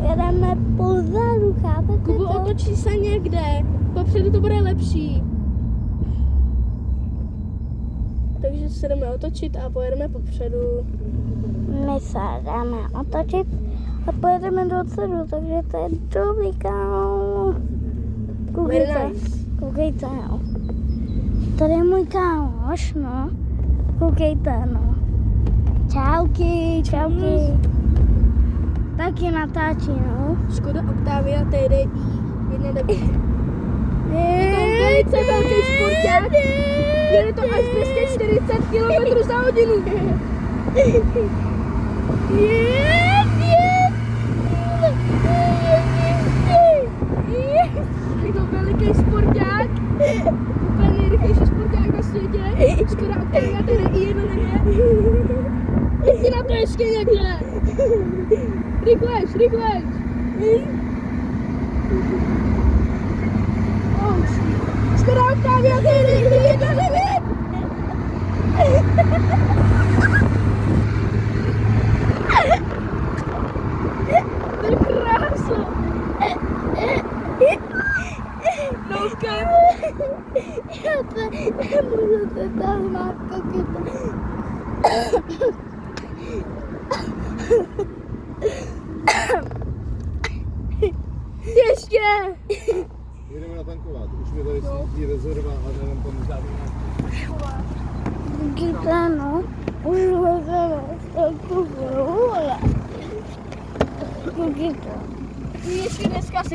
jedeme pozadu, chápete Kubu, to? otočí se někde. Popředu to bude lepší. Takže se jdeme otočit a pojedeme popředu. My se jdeme otočit a pojedeme dopředu, takže to je dobrý, kámo. Koukejte, Very nice. koukejte, no. Tady je můj kámoš, no. Koukejte, no. Čauky, čauky. Taky natáčí, no. Škoda Octavia TDI 1.9. Je to velice velký sporták. Jede to až 240 km za hodinu. Je to veliký sporták. Úplně nejrychlejší sporták na světě. Škoda Octavia TDI 1.9. Jdi na to ještě někde. Rychlejš, rychlejš. Oh, Škoda Octavia TDI 1.9. To je krása. No cap. Já nemůžu se tam nakouknout. Ještě. Jedeme natankovat. Už mi tady svítí rezerva a nevím tam žádný náklad. Koukejte, no. Už vezeme koukejte. Ještě dneska si